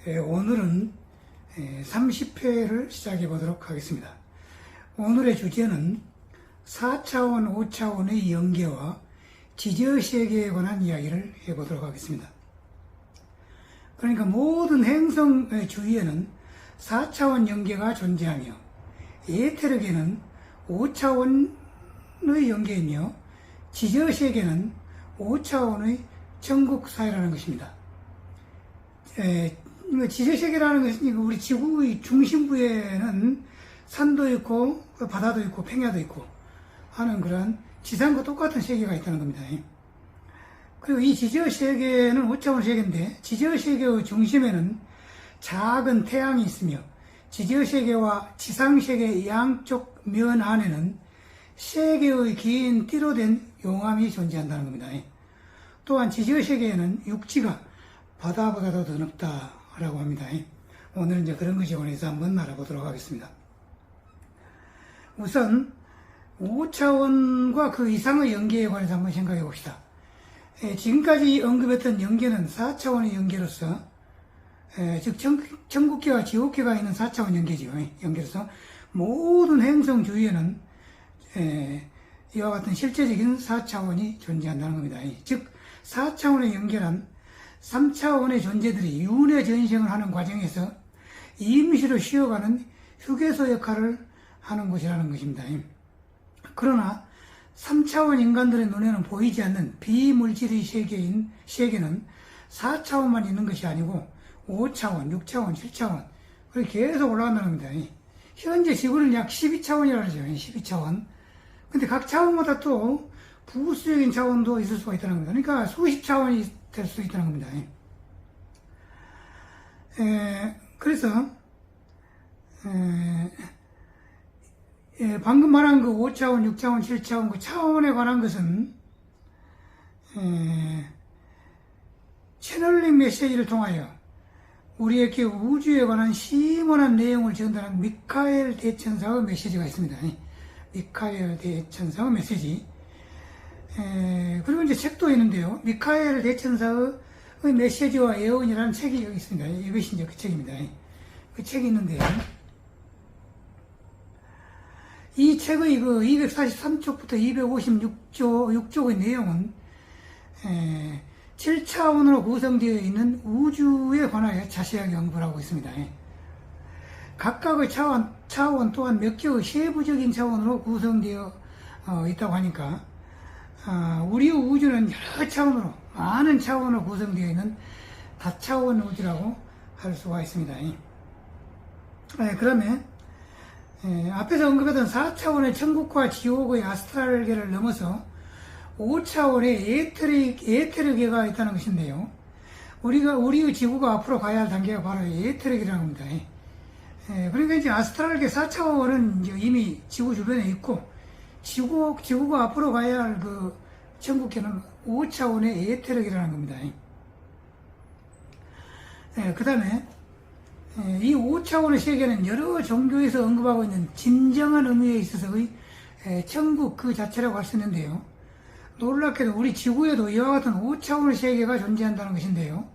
오늘은 30회를 시작해 보도록 하겠습니다. 오늘의 주제는 4차원, 5차원의 연계와 지저세계에 관한 이야기를 해보도록 하겠습니다. 그러니까 모든 행성 주위에는 4차원 연계가 존재하며 에테르계는 5차원의 연계이며 지저세계는 5차원의 천국 사회라는 것입니다. 지저세계라는 것은 우리 지구의 중심부에는 산도 있고 바다도 있고 평야도 있고 하는 그런 지상과 똑같은 세계가 있다는 겁니다. 그리고 이 지저세계는 5차원 세계인데 지저세계의 중심에는 작은 태양이 있으며 지저세계와 지상세계 양쪽 면 안에는 3개의 긴 띠로 된 용암이 존재한다는 겁니다. 또한 지저세계에는 육지가 바다보다도 더 넓다라고 합니다. 오늘 이제 그런 것에 관해서 한번 알아보도록 하겠습니다. 우선 5차원과 그 이상의 연계에 관해서 한번 생각해 봅시다. 지금까지 언급했던 연계는 4차원의 연계로서 즉 천국계와 지옥계가 있는 4차원 연계죠. 연계로서 모든 행성 주위에는 이와 같은 실제적인 4차원이 존재한다는 겁니다. 즉 4차원의 연계란 3차원의 존재들이 윤회 전생을 하는 과정에서 임시로 쉬어가는 휴게소 역할을 하는 곳이라는 것입니다. 그러나 3차원 인간들의 눈에는 보이지 않는 비물질의 세계는 4차원만 있는 것이 아니고 5차원, 6차원, 7차원 그렇게 계속 올라간다는 겁니다. 현재 지구는 약 12차원이라고 하죠. 12차원. 근데 각 차원마다 또 부수적인 차원도 있을 수가 있다는 겁니다. 그러니까 수십 차원이 될 수 있다는 겁니다. 그래서 방금 말한 그 5차원, 6차원, 7차원 그 차원에 관한 것은 채널링 메시지를 통하여 우리에게 우주에 관한 시원한 내용을 전달한 미카엘 대천사의 메시지가 있습니다. 미카엘 대천사의 메시지. 그리고 이제 책도 있는데요. 미카엘 대천사의 메시지와 예언이라는 책이 여기 있습니다. 이것이 이제 그 책입니다. 그 책이 있는데요. 이 책의 그 243쪽부터 256쪽의 내용은 7차원으로 구성되어 있는 우주에 관하여 자세하게 연구를 하고 있습니다. 각각의 차원 또한 몇 개의 세부적인 차원으로 구성되어 있다고 하니까 우리 우주는 여러 차원으로 많은 차원으로 구성되어 있는 다차원 우주라고 할 수가 있습니다. 그러면 앞에서 언급했던 4차원의 천국과 지옥의 아스트랄계를 넘어서 5차원의 에테르계가 있다는 것인데요. 우리의 지구가 앞으로 가야 할 단계가 바로 에테르계라는 겁니다. 그러니까 이제 아스트랄계 4차원은 이제 이미 지구 주변에 있고 지구가 앞으로 가야 할 그 천국계는 5차원의 에테르계라는 겁니다. 그 다음에 이 5차원의 세계는 여러 종교에서 언급하고 있는 진정한 의미에 있어서의 천국 그 자체라고 할 수 있는데요. 놀랍게도 우리 지구에도 이와 같은 5차원의 세계가 존재한다는 것인데요.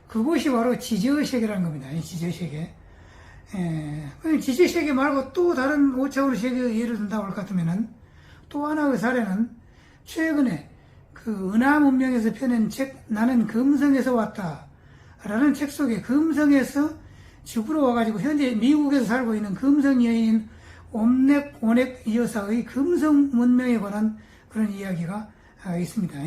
그것이 바로 지저세계라는 겁니다. 지저세계. 지저세계 말고 또 다른 5차원의 세계 예를 든다고 할 것 같으면은 또 하나의 사례는 최근에 그 은하 문명에서 펴낸 책 나는 금성에서 왔다 라는 책 속에 금성에서 지구로 와가지고 현재 미국에서 살고 있는 금성 여인 옴넥 오넥 여사의 금성 문명에 관한 그런 이야기가 있습니다.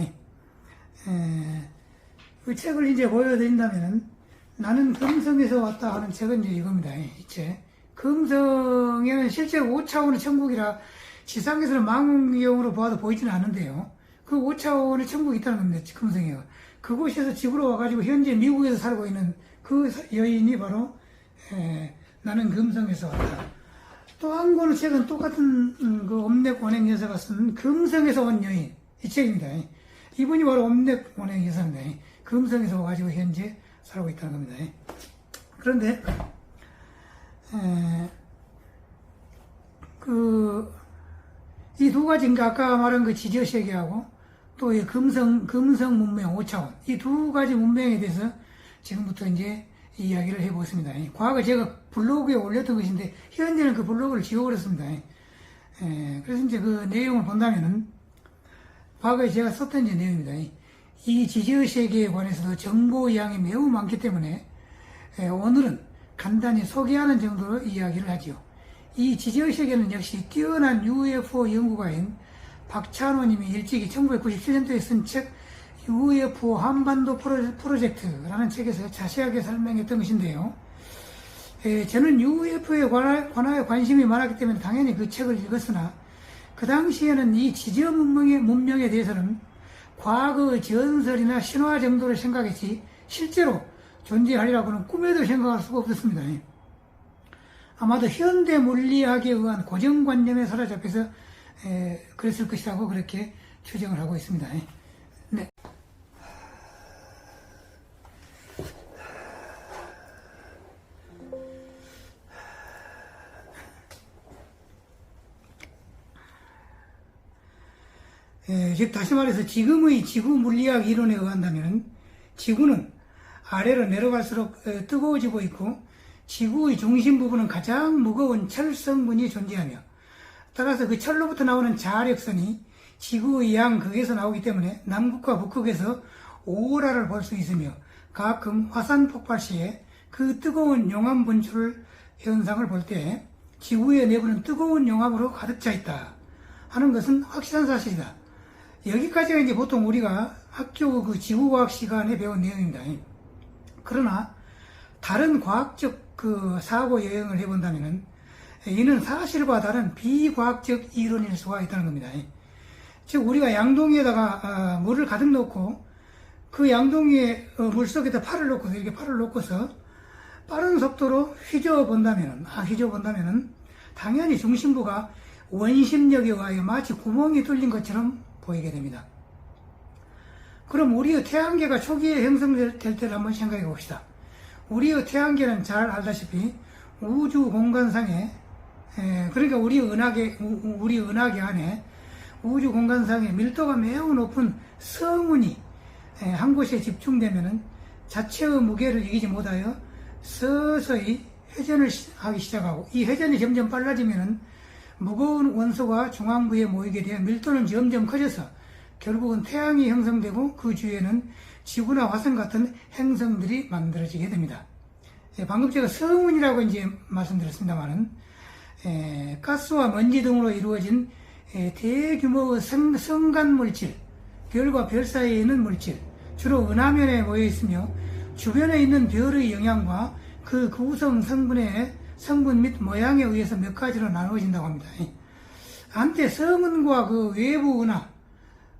그 책을 이제 보여드린다면 나는 금성에서 왔다 하는 책은 이제 이겁니다. 이 책. 금성에는 실제로 5차원의 천국이라 지상에서는 망원경으로 보아도 보이지는 않는데요. 그 5차원의 천국이 있다는 겁니다. 금성에. 그곳에서 지구로 와가지고 현재 미국에서 살고 있는 그 여인이 바로 나는 금성에서 왔다. 또 한 권의 책은 똑같은 그 옴넥 원행 여사가 쓴 금성에서 온 여인 이 책입니다. 이분이 바로 옴넥 원행 여사입니다. 금성에서 와가지고 현재 살고 있다는 겁니다. 그런데 이 두 가지 아까 말한 그 지저세계하고 또 이 금성 문명 5차원 이 두 가지 문명에 대해서 지금부터 이제 이야기를 해보겠습니다. 과거 제가 블로그에 올렸던 것인데 현재는 그 블로그를 지워버렸습니다. 그래서 이제 그 내용을 본다면은 과거에 제가 썼던 이제 내용입니다. 이 지지의 세계에 관해서도 정보 양이 매우 많기 때문에 오늘은 간단히 소개하는 정도로 이야기를 하지요. 이 지지의 세계는 역시 뛰어난 UFO 연구가인 박찬호님이 일찍이 1997년도에 쓴 책 UFO 한반도 프로젝트라는 책에서 자세하게 설명했던 것인데요. 저는 UFO에 관하여 관심이 많았기 때문에 당연히 그 책을 읽었으나 그 당시에는 이 지저 문명에 대해서는 과거 전설이나 신화 정도를 생각했지 실제로 존재하리라고는 꿈에도 생각할 수가 없었습니다. 아마도 현대 물리학에 의한 고정관념에 사로잡혀서 그랬을 것이라고 그렇게 추정을 하고 있습니다. 네. 즉 다시 말해서 지금의 지구 물리학 이론에 의한다면 지구는 아래로 내려갈수록 뜨거워지고 있고 지구의 중심 부분은 가장 무거운 철 성분이 존재하며 따라서 그 철로부터 나오는 자력선이 지구의 양극에서 나오기 때문에 남극과 북극에서 오로라를 볼 수 있으며 가끔 화산 폭발 시에 그 뜨거운 용암 분출 현상을 볼 때 지구의 내부는 뜨거운 용암으로 가득 차 있다 하는 것은 확실한 사실이다. 여기까지가 이제 보통 우리가 학교 그 지구과학 시간에 배운 내용입니다. 그러나 다른 과학적 그 사고 여행을 해본다면은 이는 사실과 다른 비과학적 이론일 수가 있다는 겁니다. 즉 우리가 양동이에다가 물을 가득 넣고 그 양동이에 물속에다 팔을 넣고서 이렇게 팔을 놓고서 빠른 속도로 휘저어 본다면은 당연히 중심부가 원심력에 의하여 마치 구멍이 뚫린 것처럼 보이게 됩니다. 그럼 우리의 태양계가 초기에 형성될 때를 한번 생각해 봅시다. 우리의 태양계는 잘 알다시피 우주 공간상에 그러니까 우리 은하계 안에 우주 공간상에 밀도가 매우 높은 성운이 한 곳에 집중되면은 자체의 무게를 이기지 못하여 서서히 회전을 하기 시작하고 이 회전이 점점 빨라지면은 무거운 원소가 중앙부에 모이게 되어 밀도는 점점 커져서 결국은 태양이 형성되고 그 주위에는 지구나 화성 같은 행성들이 만들어지게 됩니다. 방금 제가 성운이라고 이제 말씀드렸습니다만은 가스와 먼지 등으로 이루어진 대규모의 성간 물질, 별과 별 사이에 있는 물질, 주로 은하면에 모여 있으며 주변에 있는 별의 영향과 그 구성 성분 및 모양에 의해서 몇 가지로 나누어진다고 합니다. 한때 성운과 그 외부 은하,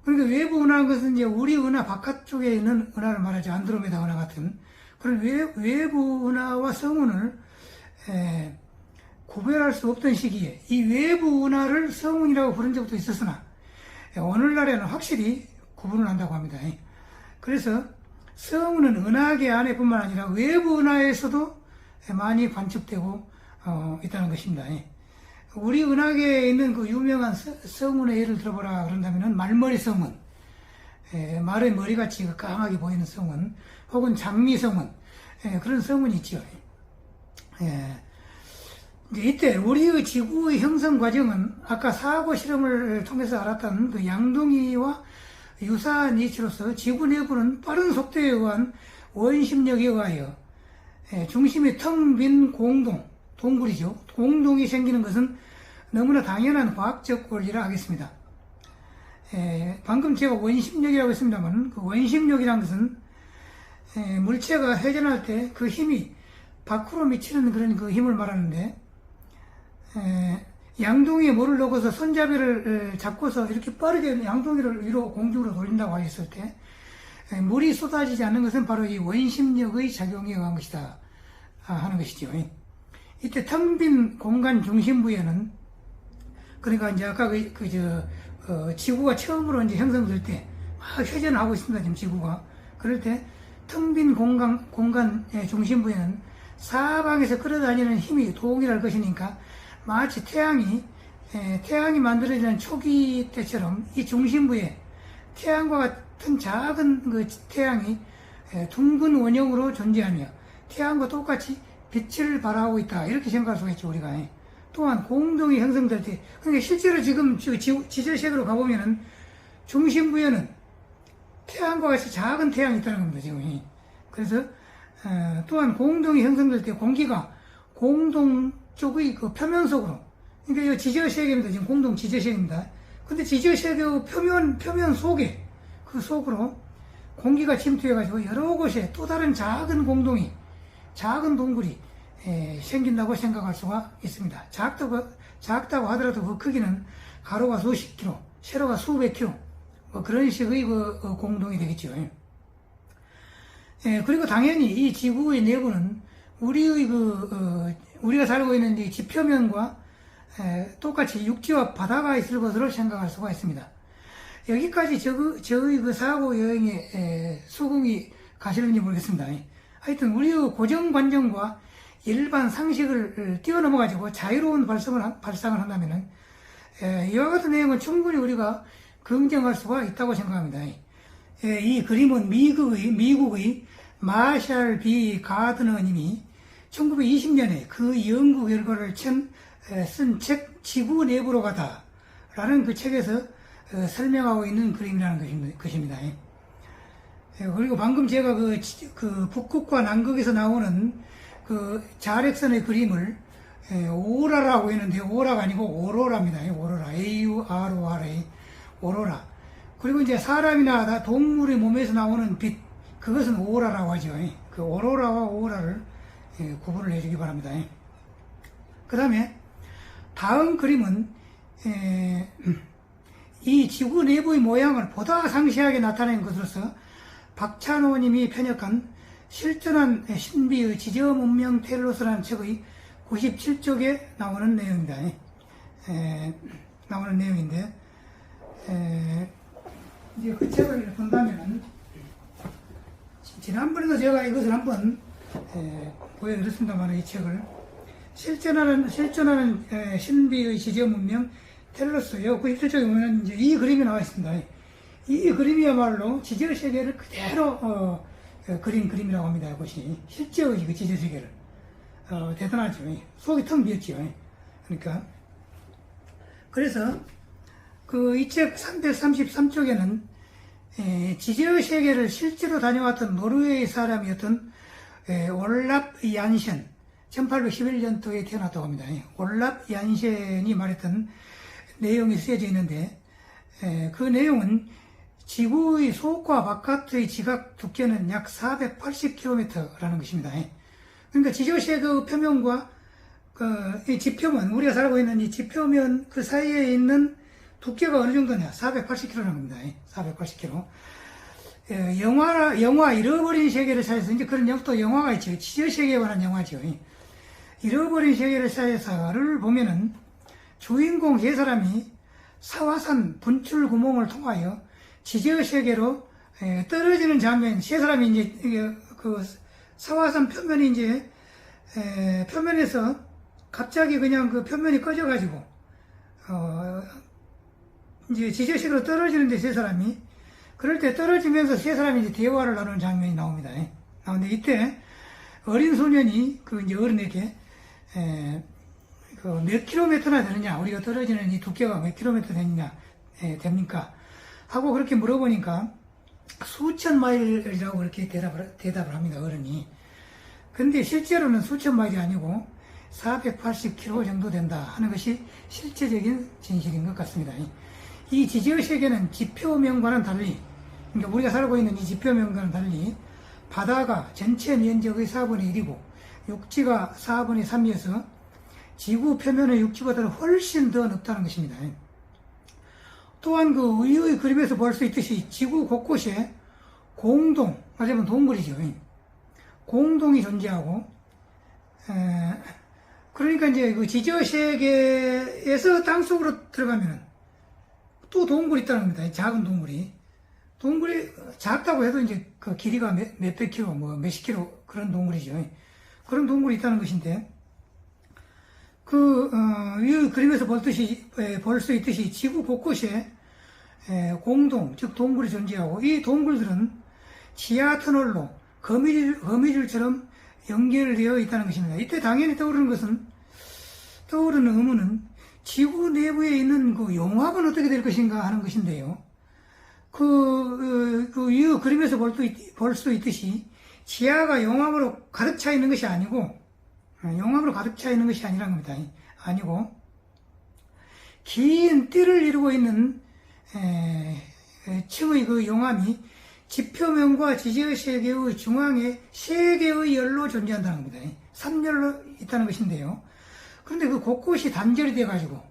그러니까 외부 은하는 것은 이제 우리 은하 바깥쪽에 있는 은하를 말하죠. 안드로메다 은하 같은 그런 외부 은하와 성운을 구별할 수 없던 시기에 이 외부 은하를 성운이라고 부른 적도 있었으나 오늘날에는 확실히 구분을 한다고 합니다. 그래서 성운은 은하계 안에뿐만 아니라 외부 은하에서도 많이 관측되고 있다는 것입니다. 우리 은하계에 있는 그 유명한 성운의 예를 들어보라 그런다면 말머리 성운, 말의 머리같이 까맣게 보이는 성운, 혹은 장미 성운, 그런 성운이 있죠. 이때 우리의 지구의 형성 과정은 아까 사고 실험을 통해서 알았던 그 양동이와 유사한 이치로서 지구 내부는 빠른 속도에 의한 원심력에 의하여 중심이 텅 빈 동굴이죠. 공동이 생기는 것은 너무나 당연한 과학적 원리라 하겠습니다. 방금 제가 원심력이라고 했습니다만 그 원심력이라는 것은 물체가 회전할 때 그 힘이 밖으로 미치는 그런 그 힘을 말하는데 양동이에 물을 넣고서 손잡이를 잡고서 이렇게 빠르게 양동이를 위로 공중으로 돌린다고 했을 때 물이 쏟아지지 않는 것은 바로 이 원심력의 작용에 의한 것이다 하는 것이죠. 이때 텅 빈 공간 중심부에는 그러니까 이제 아까 지구가 처음으로 이제 형성될 때 막 회전하고 있습니다. 지금 지구가. 그럴 때 텅 빈 공간의 중심부에는 사방에서 끌어다니는 힘이 동일할 것이니까 마치 태양이 만들어지는 초기 때처럼 이 중심부에 태양과 같은 작은 그 태양이 둥근 원형으로 존재하며 태양과 똑같이 빛을 발하고 있다. 이렇게 생각할 수가 있죠, 우리가. 또한 공동이 형성될 때, 그러니까 실제로 지금 지절색으로 가보면은 중심부에는 태양과 같이 작은 태양이 있다는 겁니다, 지금. 그래서, 또한 공동이 형성될 때 공기가 공동 쪽의 그 표면 속으로, 그러니까 이 지저세계입니다. 지금 공동 지저세계입니다. 근데 지저세계의 표면 속에, 그 속으로 공기가 침투해가지고 여러 곳에 또 다른 작은 공동이, 작은 동굴이 생긴다고 생각할 수가 있습니다. 작다고 하더라도 그 크기는 가로가 수십 킬로, 세로가 수백 킬로, 뭐 그런 식의 그 공동이 되겠죠. 그리고 당연히 이 지구의 내부는 우리의 우리가 살고 있는 이 지표면과 똑같이 육지와 바다가 있을 것으로 생각할 수가 있습니다. 여기까지 저의 그 사고 여행에 수긍이 가시는지 모르겠습니다. 하여튼 우리의 고정관념과 일반 상식을 뛰어넘어가지고 자유로운 발상을 한다면은, 이와 같은 내용은 충분히 우리가 긍정할 수가 있다고 생각합니다. 이 그림은 미국의 마샬 B. 가드너 님이 1920년에 그 연구 결과를 쓴 책, 지구 내부로 가다 라는 그 책에서 설명하고 있는 그림이라는 것입니다. 그리고 방금 제가 그 북극과 남극에서 나오는 그 자렉선의 그림을 오라라고 했는데, 오라가 아니고 오로라입니다. 오로라. AURORA. 오로라. 그리고 이제 사람이나 동물의 몸에서 나오는 빛, 그것은 오라라고 하죠. 그 오로라와 오라를 구분을 해주기 바랍니다. 그 다음에 다음 그림은 이 지구 내부의 모양을 보다 상세하게 나타낸 것으로서 박찬호 님이 편역한 실존한 신비의 지저 문명 텔로스라는 책의 97쪽에 나오는 내용입니다. 나오는 내용인데, 이제 그 책을 본다면은, 지난번에도 제가 이것을 한번 보여드렸습니다만, 이 책을 실존하는 신비의 지저 문명 텔로스요. 97쪽에 보면 이제 이 그림이 나와 있습니다. 이 그림이야말로 지저 세계를 그대로 그린 그림이라고 합니다. 이것이 실제의 그 지저 세계를 대단하죠. 속이 텅 비었죠. 그러니까 그래서 그 이 책 333쪽에는 지저 세계를 실제로 다녀왔던 노르웨이 사람이었던 올랍 얀센 1811년도에 태어났다고 합니다. 올랍 얀센이 말했던 내용이 쓰여져 있는데, 그 내용은 지구의 속과 바깥의 지각 두께는 약 480km라는 것입니다. 그러니까 지저세계 표면과 이 지표면, 우리가 살고 있는 이 지표면 그 사이에 있는 두께가 어느 정도냐? 480km라는 겁니다. 480km. 영화 잃어버린 세계를 사이에서, 이제 그런 또 영화가 있죠. 지저세계에 관한 영화죠. 잃어버린 세계를 사이에서를 보면은 주인공 세 사람이 사화산 분출 구멍을 통하여 지저세계로 떨어지는 장면, 세 사람이 이제 그 사화산 표면이 이제 표면에서 갑자기 그냥 그 표면이 꺼져가지고 이제 지저세계로 떨어지는데 세 사람이, 그럴 때 떨어지면서 세 사람이 이제 대화를 나누는 장면이 나옵니다. 나오는데 이때 어린 소년이 그 이제 어른에게 몇 킬로미터나 되느냐, 우리가 떨어지는 이 두께가 몇 킬로미터 됩니까? 하고 그렇게 물어보니까 수천 마일이라고 그렇게 대답을 합니다, 어른이. 근데 실제로는 수천 마일이 아니고 480km 정도 된다 하는 것이 실제적인 진실인 것 같습니다. 이 지저세계는 지표면과는 달리, 그러니까 우리가 살고 있는 이 지표면과는 달리 바다가 전체 면적의 4분의 1이고 육지가 4분의 3이어서 지구 표면의 육지보다는 훨씬 더 넓다는 것입니다. 또한 그 위의 그림에서 볼 수 있듯이 지구 곳곳에 공동, 말하자면 동굴이죠. 공동이 존재하고, 그러니까 이제 그 지저세계에서 땅속으로 들어가면은 또 동굴이 있다는 겁니다. 작은 동굴이. 동굴이 작다고 해도 이제 그 길이가 몇백 킬로, 뭐 몇십 킬로 그런 동굴이죠. 그런 동굴이 있다는 것인데, 이 그림에서 볼 수 있듯이 지구 곳곳에 공동, 즉 동굴이 존재하고, 이 동굴들은 지하 터널로 거미줄처럼 연결되어 있다는 것입니다. 이때 당연히 떠오르는 의문은 지구 내부에 있는 그 용합은 어떻게 될 것인가 하는 것인데요. 이 그림에서 볼 수 있듯이 지하가 용암으로 가득 차 있는 것이 아니고, 용암으로 가득 차 있는 것이 아니란 겁니다. 아니고, 긴 띠를 이루고 있는, 층의 그 용암이 지표면과 지지의 세계의 중앙에 3개의 열로 존재한다는 겁니다. 3열로 있다는 것인데요. 그런데 그 곳곳이 단절이 돼가지고,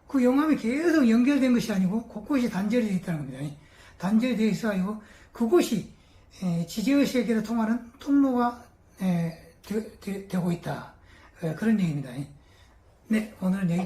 그 용암이 계속 연결된 것이 아니고, 곳곳이 단절이 되어 있다는 겁니다. 단절이 되어 있어가지고, 그곳이 지지의 세계로 통하는 통로가 되고 있다. 그런 얘기입니다. 네, 오늘은 여기까지.